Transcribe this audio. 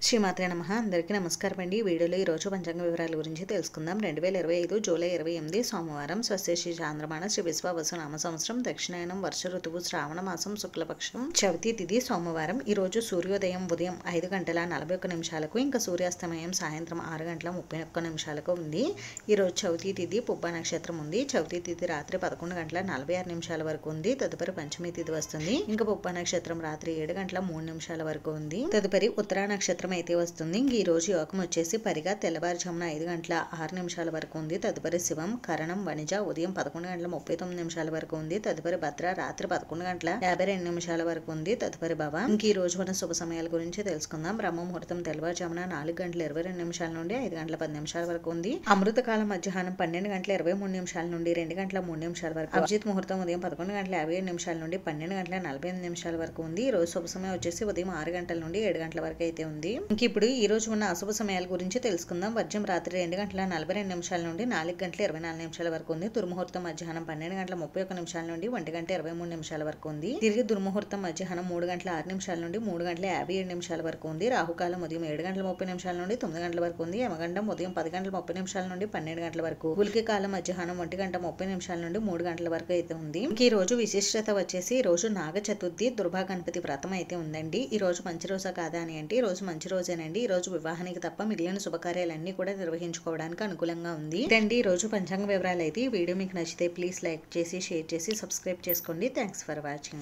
శ్రీమాత్రే నమః. అందరికీ నమస్కారం అండి. ఈ వీడియోలో ఈరోజు పంచాంగ వివరాల గురించి తెలుసుకుందాం. 2025 జూలై 28 సోమవారం. స్వస్తి శ్రీ చాంద్రమాన శ్రీ విశ్వావసు నామ సంవత్సరం దక్షిణాయనం వర్ష ఋతువు శ్రావణ మాసం శుక్లపక్షం చవితి తిథి సోమవారం. ఈ రోజు సూర్యోదయం ఉదయం 5:41 ఇంకా సూర్యాస్తమయం సాయంత్రం 6:31 ఉంది. ఈ రోజు చవితి తిథి పుబ్బ నక్షత్రం ఉంది. చవితి తిథి రాత్రి 11:46 వరకు ఉంది. తదుపరి పంచమి తిథి వస్తుంది. ఇంకా పుబ్బ నక్షత్రం రాత్రి 7:03 వరకు ఉంది. తదుపరి ఉత్తరా నక్షత్రం అయితే వస్తుంది. ఈ రోజు యోగం వచ్చేసి పరిగా తెల్లవారుజామున 5:06 వరకు ఉంది. తదుపరి శివం కరణం వణిజ ఉదయం 11:39 వరకు ఉంది. తదుపరి భద్ర రాత్రి 11:52 వరకు ఉంది. తదుపరి భవ. ఈ రోజు మన శుభ సమయాల గురించి తెలుసుకుందాం. బ్రహ్మ ముహూర్తం తెల్లవారుజామున 4:22 నుండి 5:10 వరకు ఉంది. అమృత కాలం మధ్యాహ్నం 12:23 నుండి 2:03 వరకు. అభిజిత్ ముహూర్తం ఉదయం 11:57 నుండి 12:45 వరకు ఉంది. ఈ రోజు శుభ సమయం వచ్చేసి ఉదయం 6 గంటల నుండి 7 గంటల వరకు అయితే ఉంది. ఇప్పుడు ఈ రోజు ఉన్న అశుభ సమయాల గురించి తెలుసుకుందాం. వర్జం రాత్రి 2:42 నుండి 4:24 వరకు ఉంది. దుర్ముహూర్తం మధ్యాహ్నం 12:31 నుండి 1:23 వరకు ఉంది. తిరిగి దుర్ముహూర్తం మధ్యాహ్నం 3:06 నుండి 3:57 వరకు ఉంది. రాహుకాలం ఉదయం 7:30 నుండి 9 వరకు ఉంది. యమగండం ఉదయం 10:30 నుండి 12 వరకు. గులికి కాలం మధ్యాహ్నం 1:30 నుండి 3 గంటల వరకు అయితే ఉంది. ఈ రోజు విశిష్టత వచ్చేసి ఈ రోజు నాగ చతుర్థి దుర్భా గణపతి వ్రతం అయితే ఉందండి. ఈ రోజు మంచి రోజా కాదా అని అంటే ఈ రోజు మంచి రోజేనండి. ఈ రోజు వివాహానికి తప్ప మిగిలిన శుభకార్యాలన్నీ కూడా నిర్వహించుకోవడానికి అనుకూలంగా ఉంది. ఇదండి ఈ రోజు పంచాంగ వివరాలు అయితే. ఈ వీడియో మీకు నచ్చితే ప్లీజ్ లైక్ చేసి షేర్ చేసి సబ్స్క్రైబ్ చేసుకోండి. Thanks for watching.